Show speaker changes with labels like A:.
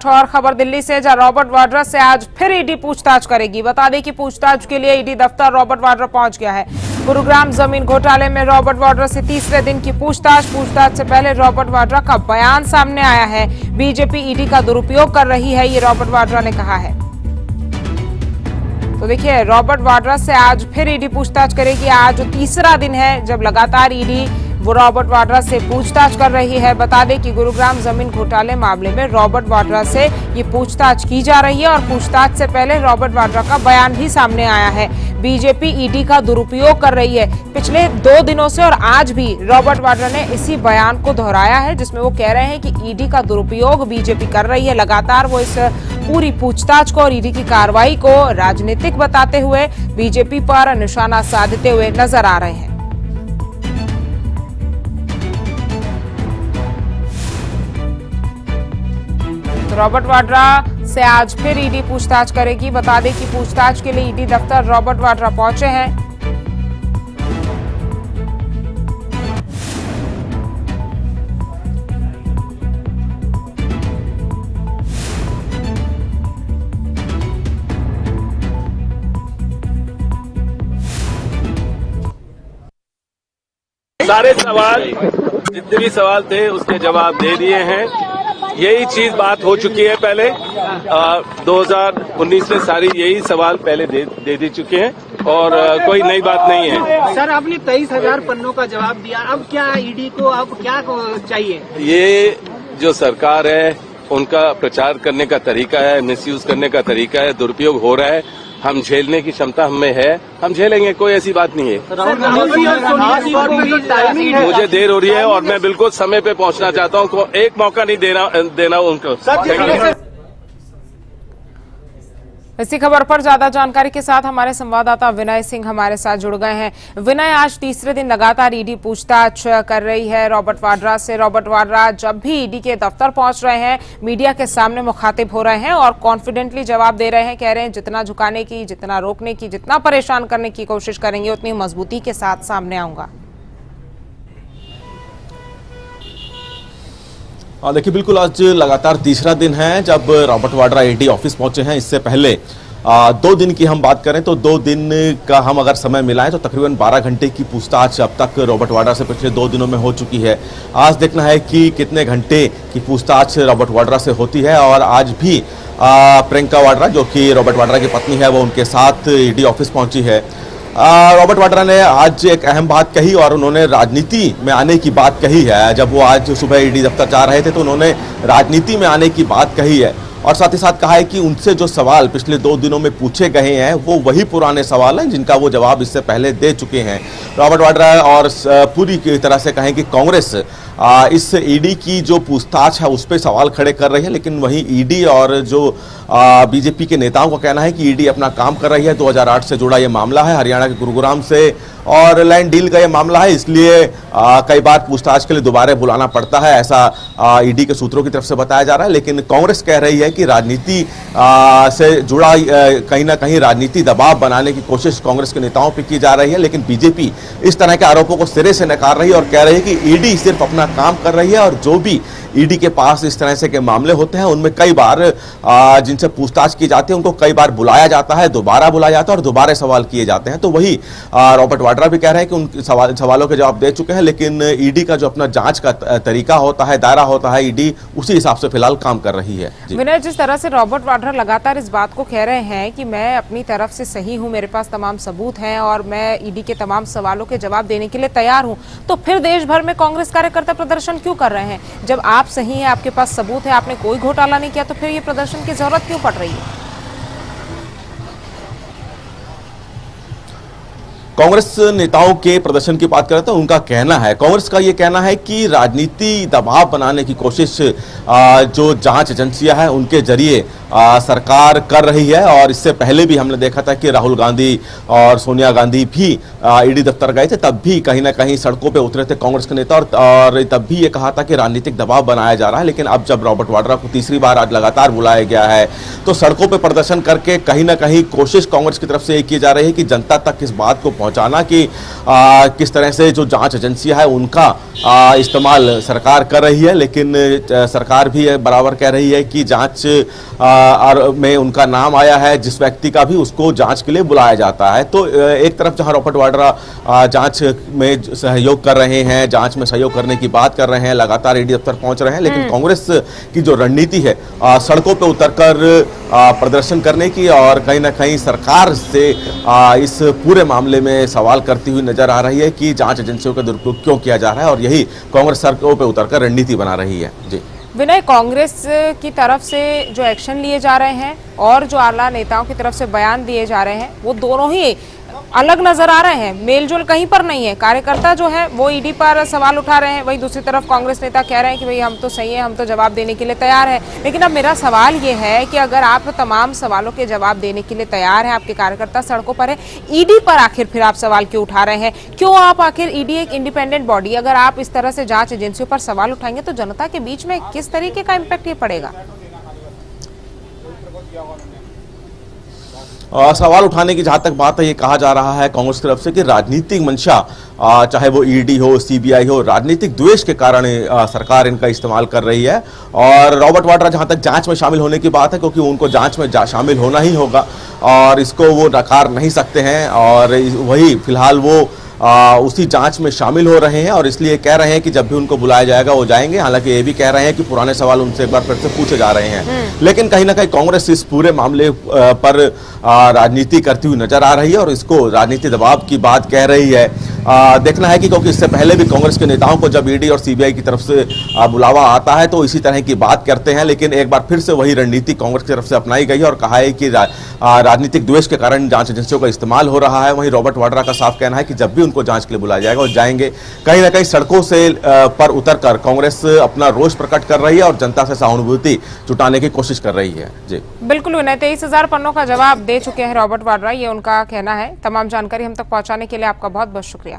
A: एक और खबर दिल्ली से, जहां रॉबर्ट वाड्रा से आज फिर ईडी पूछताछ करेगी। बता दें कि पूछताछ के लिए ईडी दफ्तर रॉबर्ट वाड्रा पहुंच गया है। गुरुग्राम जमीन घोटाले में रॉबर्ट वाड्रा से तीसरे दिन की पूछताछ से पहले रॉबर्ट वाड्रा का बयान सामने आया है। बीजेपी ईडी का दुरुपयोग कर रही है, ये रॉबर्ट वाड्रा ने कहा है। तो देखिए, रॉबर्ट वाड्रा से आज फिर ईडी पूछताछ करेगी। आज तीसरा दिन है जब लगातार ईडी वो रॉबर्ट वाड्रा से पूछताछ कर रही है। बता दें कि गुरुग्राम जमीन घोटाले मामले में रॉबर्ट वाड्रा से ये पूछताछ की जा रही है और पूछताछ से पहले रॉबर्ट वाड्रा का बयान भी सामने आया है। बीजेपी ईडी का दुरुपयोग कर रही है। पिछले 2 दिनों से और आज भी रॉबर्ट वाड्रा ने इसी बयान को दोहराया है, जिसमें वो कह रहे हैं कि ईडी का दुरुपयोग बीजेपी कर रही है। लगातार वो इस पूरी पूछताछ को और ईडी की कार्रवाई को राजनीतिक बताते हुए बीजेपी पर निशाना साधते हुए नजर आ रहे हैं। रॉबर्ट वाड्रा से आज फिर ईडी पूछताछ करेगी। बता दें कि पूछताछ के लिए ईडी दफ्तर रॉबर्ट वाड्रा पहुंचे हैं।
B: सारे सवाल, जितने भी सवाल थे उसके जवाब दे दिए हैं। यही चीज बात हो चुकी है पहले 2019 में, सारी यही सवाल पहले दे चुके हैं और कोई नई बात नहीं है।
C: सर, आपने 23,000 पन्नों का जवाब दिया, अब क्या ईडी को अब क्या चाहिए?
B: ये जो सरकार है उनका प्रचार करने का तरीका है, मिसयूज करने का तरीका है, दुरुपयोग हो रहा है। हम झेलने की क्षमता हमें है, हम झेलेंगे, कोई ऐसी बात नहीं है। मुझे देर हो रही है और मैं बिल्कुल समय पे पहुंचना चाहता हूं। एक मौका नहीं देना उनको।
A: इसी खबर पर ज्यादा जानकारी के साथ हमारे संवाददाता विनय सिंह हमारे साथ जुड़ गए हैं। विनय, आज तीसरे दिन लगातार ईडी पूछताछ कर रही है रॉबर्ट वाड्रा से। रॉबर्ट वाड्रा जब भी ईडी के दफ्तर पहुंच रहे हैं, मीडिया के सामने मुखातिब हो रहे हैं और कॉन्फिडेंटली जवाब दे रहे हैं। कह रहे हैं जितना झुकाने की, जितना रोकने की, जितना परेशान करने की कोशिश करेंगे उतनी मजबूती के साथ सामने आऊंगा।
D: देखिए, बिल्कुल आज लगातार तीसरा दिन है जब रॉबर्ट वाड्रा ईडी ऑफिस पहुंचे हैं। इससे पहले 2 दिन की हम बात करें तो 2 दिन का हम अगर समय मिलाएं तो तकरीबन 12 घंटे की पूछताछ अब तक रॉबर्ट वाड्रा से पिछले 2 दिनों में हो चुकी है। आज देखना है कि कितने घंटे की पूछताछ रॉबर्ट वाड्रा से होती है। और आज भी प्रियंका वाड्रा, जो कि रॉबर्ट वाड्रा की पत्नी है, वो उनके साथ ईडी ऑफिस पहुंची है। रॉबर्ट वाड्रा ने आज एक अहम बात कही और उन्होंने राजनीति में आने की बात कही है। जब वो आज सुबह ईडी दफ्तर जा रहे थे तो उन्होंने राजनीति में आने की बात कही है और साथ ही साथ कहा है कि उनसे जो सवाल पिछले 2 दिनों में पूछे गए हैं वो वही पुराने सवाल हैं जिनका वो जवाब इससे पहले दे चुके हैं। रॉबर्ट वाड्रा और पूरी तरह से कहें कि कांग्रेस इस ईडी की जो पूछताछ है उस पर सवाल खड़े कर रही है, लेकिन वहीं ईडी और जो बीजेपी के नेताओं का कहना है कि ईडी अपना काम कर रही है। 2008 से जुड़ा ये मामला है, हरियाणा के गुरुग्राम से और लैंड डील का ये मामला है, इसलिए कई बार पूछताछ के लिए दोबारा बुलाना पड़ता है, ऐसा ईडी के सूत्रों की तरफ से बताया जा रहा है। लेकिन कांग्रेस कह रही है कि राजनीति से जुड़ा कहीं ना कहीं राजनीति दबाव बनाने की कोशिश कांग्रेस के नेताओं पर की जा रही है। लेकिन बीजेपी इस तरह के आरोपों को सिरे से नकार रही है और कह रही है कि ईडी सिर्फ अपना काम कर रही है और जो भी ईडी के पास इस तरह से के मामले होते हैं उनमें कई बार जिनसे पूछताछ की जाती है उनको कई बार बुलाया जाता है, दोबारा बुलाया जाता है और दोबारा सवाल किए जाते हैं। तो वही रॉबर्ट वाड्रा भी कह रहे हैं कि उन सवालों के जवाब दे चुके हैं, लेकिन ईडी का जो अपना जांच का तरीका होता है, दायरा होता है, ईडी उसी हिसाब से फिलहाल काम कर रही है।
A: विनय, जिस तरह से रॉबर्ट वाड्रा लगातार इस बात को कह रहे हैं कि मैं अपनी तरफ से सही हूं, मेरे पास तमाम सबूत हैं और मैं ईडी के तमाम सवालों के जवाब देने के लिए तैयार हूं, तो फिर देश भर में कांग्रेस कार्यकर्ता प्रदर्शन क्यों कर रहे हैं? जब आप सही हैं, आपके पास सबूत है, आपने कोई घोटाला नहीं किया, तो फिर ये प्रदर्शन की जरूरत क्यों पड़ रही है?
D: कांग्रेस नेताओं के प्रदर्शन की बात करें तो उनका कहना है, कांग्रेस का ये कहना है कि राजनीति दबाव बनाने की कोशिश जो जांच एजेंसियां हैं उनके जरिए सरकार कर रही है। और इससे पहले भी हमने देखा था कि राहुल गांधी और सोनिया गांधी भी ईडी दफ्तर गए थे, तब भी कहीं ना कहीं सड़कों पे उतरे थे कांग्रेस के नेता, और तब भी ये कहा था कि राजनीतिक दबाव बनाया जा रहा है। लेकिन अब जब रॉबर्ट वाड्रा को तीसरी बार आज लगातार बुलाया गया है तो सड़कों पे प्रदर्शन करके कहीं ना कहीं कोशिश कांग्रेस की तरफ से ये की जा रही है कि जनता तक इस बात को पहुंचाना कि किस तरह से जो जांच एजेंसियां है उनका इस्तेमाल सरकार कर रही है। लेकिन सरकार भी बराबर कह रही है कि जांच में उनका नाम आया है जिस व्यक्ति का भी, उसको जांच के लिए बुलाया जाता है। तो एक तरफ जहां रॉबर्ट वाड्रा जांच में सहयोग कर रहे हैं, जांच में सहयोग करने की बात कर रहे हैं, लगातार ईडी दफ्तर पहुंच रहे हैं, लेकिन कांग्रेस की जो रणनीति है सड़कों पर उतरकर प्रदर्शन करने की और कहीं ना कहीं सरकार से इस पूरे मामले में सवाल करती हुई नजर आ रही है कि जांच एजेंसियों का दुरुपयोग क्यों किया जा रहा है, और यही कांग्रेस सड़कों पर उतरकर रणनीति बना रही है। जी
A: विनय, कांग्रेस की तरफ से जो एक्शन लिए जा रहे हैं और जो आला नेताओं की तरफ से बयान दिए जा रहे हैं वो दोनों ही अलग नजर आ रहे हैं, मेलजोल कहीं पर नहीं है। कार्यकर्ता जो है वो ईडी पर सवाल उठा रहे हैं, वहीं दूसरी तरफ कांग्रेस नेता कह रहे हैं कि भाई हम तो सही है, हम तो जवाब देने के लिए तैयार है। लेकिन अब मेरा सवाल ये है कि अगर आप तमाम सवालों के जवाब देने के लिए तैयार हैं, आपके कार्यकर्ता सड़कों पर है, ईडी पर आखिर फिर आप सवाल क्यों उठा रहे हैं? क्यों आप आखिर, ईडी एक इंडिपेंडेंट बॉडी, अगर आप इस तरह से जांच एजेंसियों पर सवाल उठाएंगे तो जनता के बीच में किस तरीके का इम्पैक्ट ये पड़ेगा?
D: सवाल उठाने की जहां तक बात है, ये कहा जा रहा है कांग्रेस की तरफ से कि राजनीतिक मंशा, चाहे वो ईडी हो, सीबीआई हो, राजनीतिक द्वेष के कारण सरकार इनका इस्तेमाल कर रही है। और रॉबर्ट वाड्रा जहां तक जांच में शामिल होने की बात है, क्योंकि उनको जांच में शामिल होना ही होगा और इसको वो नकार नहीं सकते हैं, और वही फिलहाल वो उसी जांच में शामिल हो रहे हैं और इसलिए कह रहे हैं कि जब भी उनको बुलाया जाएगा वो जाएंगे। हालांकि ये भी कह रहे हैं कि पुराने सवाल उनसे एक बार फिर से पूछे जा रहे हैं। लेकिन कहीं ना कहीं कांग्रेस इस पूरे मामले पर राजनीति करती हुई नजर आ रही है और इसको राजनीति दबाव की बात कह रही है। देखना है कि क्योंकि इससे पहले भी कांग्रेस के नेताओं को जब ईडी और सीबीआई की तरफ से बुलावा आता है तो इसी तरह की बात करते हैं, लेकिन एक बार फिर से वही रणनीति कांग्रेस की तरफ से अपनाई गई है और कहा है कि राजनीतिक द्वेष के कारण जांच एजेंसियों का इस्तेमाल हो रहा है। वहीं रॉबर्ट वाड्रा का साफ कहना है कि जब भी उनको जांच के लिए बुलाया जाएगा और जाएंगे। कहीं ना कहीं सड़कों से पर उतरकर कांग्रेस अपना रोष प्रकट कर रही है और जनता से सहानुभूति जुटाने की कोशिश कर रही है। जी
A: बिल्कुल विनय, 23,000 पन्नों का जवाब दे चुके हैं रॉबर्ट वाड्रा, ये उनका कहना है। तमाम जानकारी हम तक पहुंचाने के लिए आपका बहुत बहुत शुक्रिया।